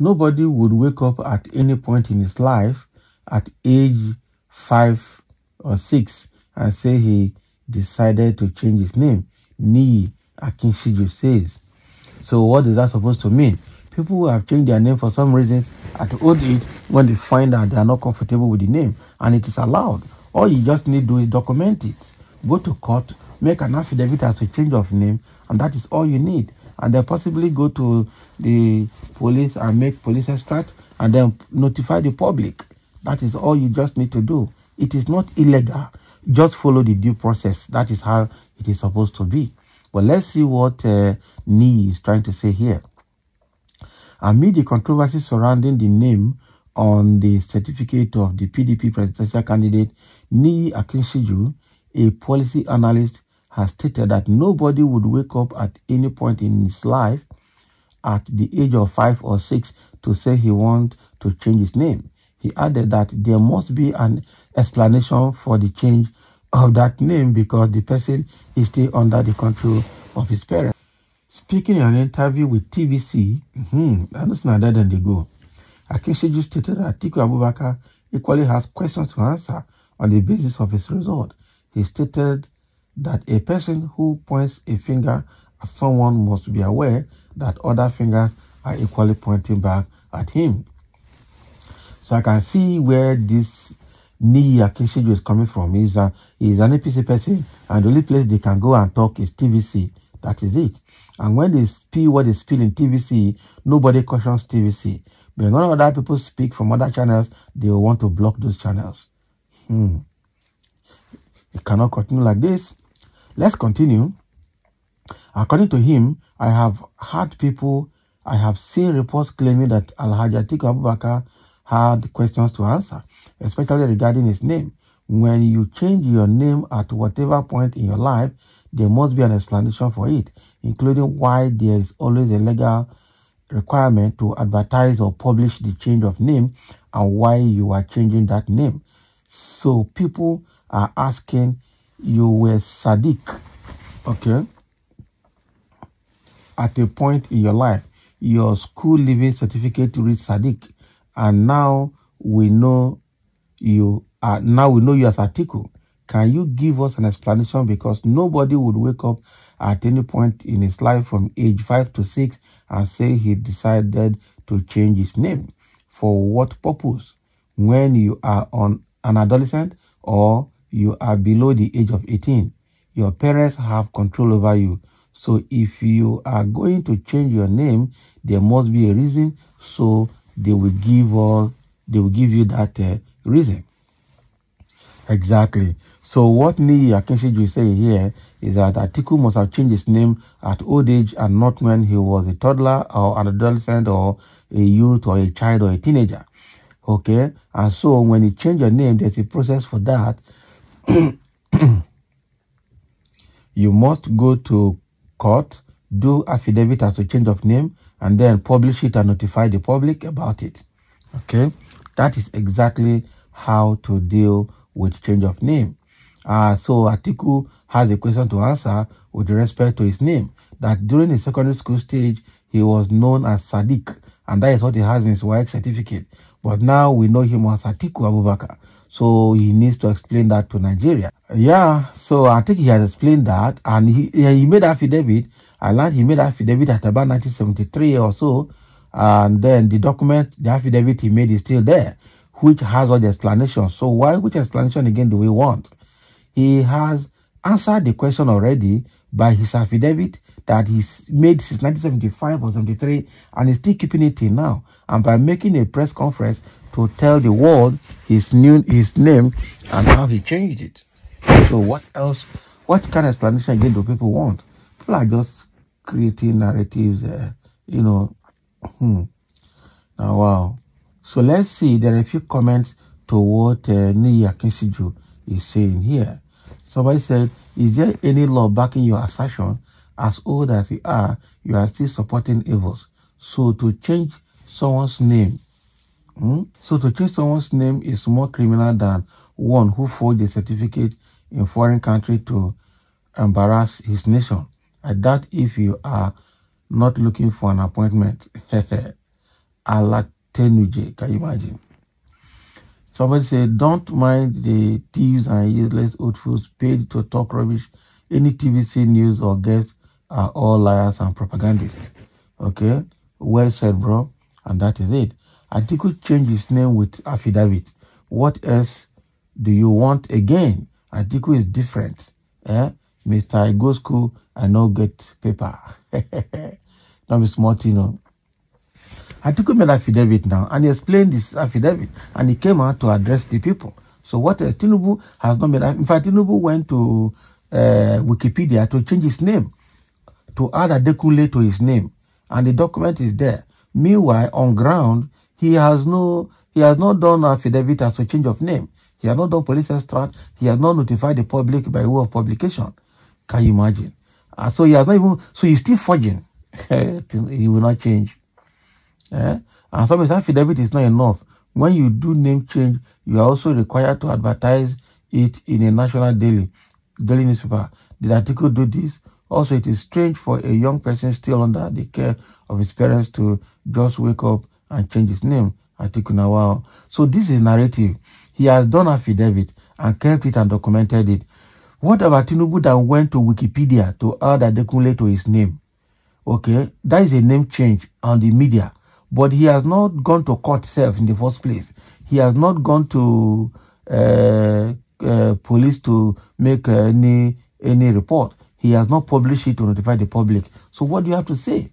nobody would wake up at any point in his life at age 5 or 6 and say he decided to change his name. Niyi Akinshiju says. So what is that supposed to mean? People who have changed their name for some reasons at old age, when they find that they are not comfortable with the name, and it is allowed, all you just need to do is document it. Go to court, make an affidavit as a change of name, and that is all you need. And then possibly go to the police and make police extract and then notify the public. That is all you just need to do. It is not illegal. Just follow the due process. That is how it is supposed to be. But let's see what Niyi is trying to say here. Amid the controversy surrounding the name on the certificate of the PDP presidential candidate, Niyi Akinshiju, a policy analyst, has stated that nobody would wake up at any point in his life at the age of 5 or 6 to say he wants to change his name. He added that there must be an explanation for the change of that name because the person is still under the control of his parents. Speaking in an interview with TVC, I know not that then they go. Akinshiju stated that Atiku Abubakar equally has questions to answer on the basis of his result. He stated that a person who points a finger at someone must be aware that other fingers are equally pointing back at him. So I can see where this Niyi Akinshiju is coming from. He's an APC person, and the only place they can go and talk is TVC. That is it. And when they spill what they spill in TVC, nobody cautions TVC. But when other people speak from other channels, they will want to block those channels. It cannot continue like this. Let's continue. According to him, I have seen reports claiming that Alhaji Atiku Abubakar had questions to answer, especially regarding his name. When you change your name at whatever point in your life, there must be an explanation for it, including why there is always a legal requirement to advertise or publish the change of name and why you are changing that name. So people are asking, you were Sadiq, okay, at a point in your life, your school leaving certificate reads Sadiq, and now we know you as Atiku. Can you give us an explanation? Because nobody would wake up at any point in his life from age 5 to 6 and say he decided to change his name. For what purpose? When you are an adolescent or you are below the age of 18, your parents have control over you. So if you are going to change your name, there must be a reason. So they will give you that reason. Exactly. So what Niyi Akinshiju is saying here is that Atiku must have changed his name at old age and not when he was a toddler or an adolescent or a youth or a child or a teenager. Okay? And so when you change your name, there's a process for that. You must go to court, do affidavit as a change of name, and then publish it and notify the public about it. Okay? That is exactly how to deal with change of name. So Atiku has a question to answer with respect to his name. That during his secondary school stage, he was known as Sadiq, and that is what he has in his WAEC certificate. But now we know him as Atiku Abubakar. So he needs to explain that to Nigeria. Yeah, so I think he has explained that, and he made affidavit. I learned he made affidavit at about 1973 or so, and then the affidavit he made is still there, which has all the explanations. So which explanation again do we want? He has answered the question already by his affidavit that he's made since 1975 or 73, and he's still keeping it till now. And by making a press conference to tell the world his name and how he changed it. So what else? What kind of explanation again do people want? People are just creating narratives, Now, wow. So let's see. There are a few comments to what Niyi Akinshiju is saying here. Somebody said, is there any law backing your assertion? As old as you are still supporting evils. So to change someone's name, is more criminal than one who forged a certificate in foreign country to embarrass his nation. I doubt if you are not looking for an appointment. Alatenuje. Can you imagine? Somebody said, don't mind the thieves and useless old fools paid to talk rubbish. Any TVC news or guests are all liars and propagandists. Okay? Well said, bro. And that is it. Atiku changed his name with affidavit. What else do you want again? Atiku is different. Eh? Mr. I go school, I no get paper. Not be smart, you know. Atiku made affidavit now, and he explained this affidavit, and he came out to address the people. So what Tinubu has not made. In fact, Tinubu went to Wikipedia to change his name, to add Adekunle to his name, and the document is there. Meanwhile, on ground, he has not done affidavit as a change of name. He has not done police extract. He has not notified the public by way of publication. Can you imagine? So he has not even. So he's still forging. He will not change. And sometimes affidavit is not enough. When you do name change, you are also required to advertise it in a national daily newspaper. Did Atiku do this? Also, it is strange for a young person still under the care of his parents to just wake up and change his name. Atiku now, wow. So this is narrative. He has done affidavit and kept it and documented it. What about Tinubu that went to Wikipedia to add Adekunle to his name? Okay, that is a name change on the media. But he has not gone to court itself in the first place. He has not gone to police to make any report. He has not published it to notify the public. So what do you have to say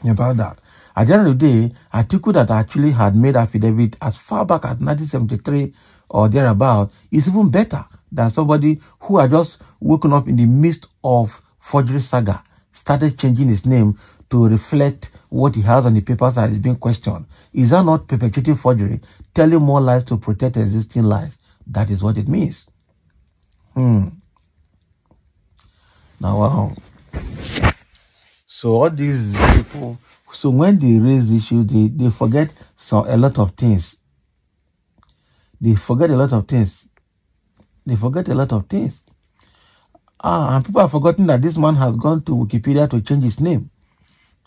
about that? At the end of the day, Atiku that actually had made affidavit as far back as 1973 or thereabout is even better than somebody who had just woken up in the midst of forgery saga, started changing his name to reflect what he has on the papers that is being questioned. Is that not perpetuating forgery, telling more lies to protect existing lies? That is what it means. Now, wow. So all these people, so when they raise issues, they forget a lot of things. They forget a lot of things. And people have forgotten that this man has gone to Wikipedia to change his name.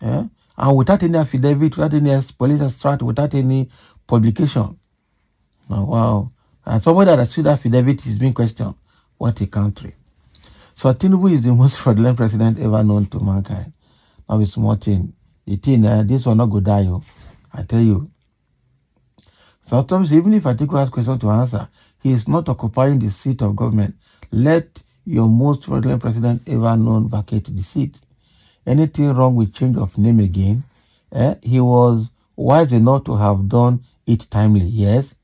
Yeah? And without any affidavit, without any police extract, without any publication. Oh, wow. And somebody that has that affidavit is being questioned. What a country. So Tinubu is the most fraudulent president ever known to mankind. Now it's small thing. The thing, this will not go die, I tell you. Sometimes, even if Atiku has questions to answer, he is not occupying the seat of government. Let your most fraudulent president ever known vacate the seat. Anything wrong with change of name again? He was wise enough to have done it timely. Yes,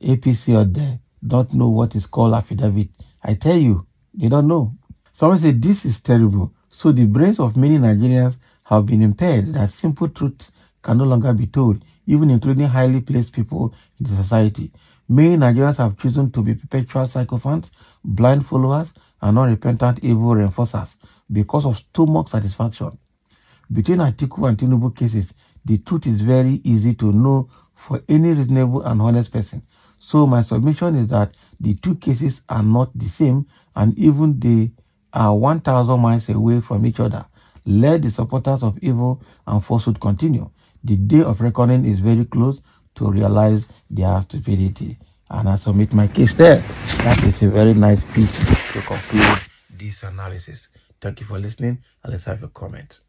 APC or there don't know what is called affidavit. I tell you, they don't know. Someone said this is terrible. So the brains of many Nigerians have been impaired that simple truth can no longer be told, even including highly placed people in the society. Many Nigerians have chosen to be perpetual sycophants, blind followers, and unrepentant evil reinforcers because of stomach satisfaction. Between Atiku and Tinubu cases, the truth is very easy to know for any reasonable and honest person. So my submission is that the two cases are not the same, and even they are 1,000 miles away from each other. Let the supporters of evil and falsehood continue. The day of reckoning is very close to realize their stupidity. And I submit my case there. That is a very nice piece to conclude this analysis. Thank you for listening, and let's have a comment.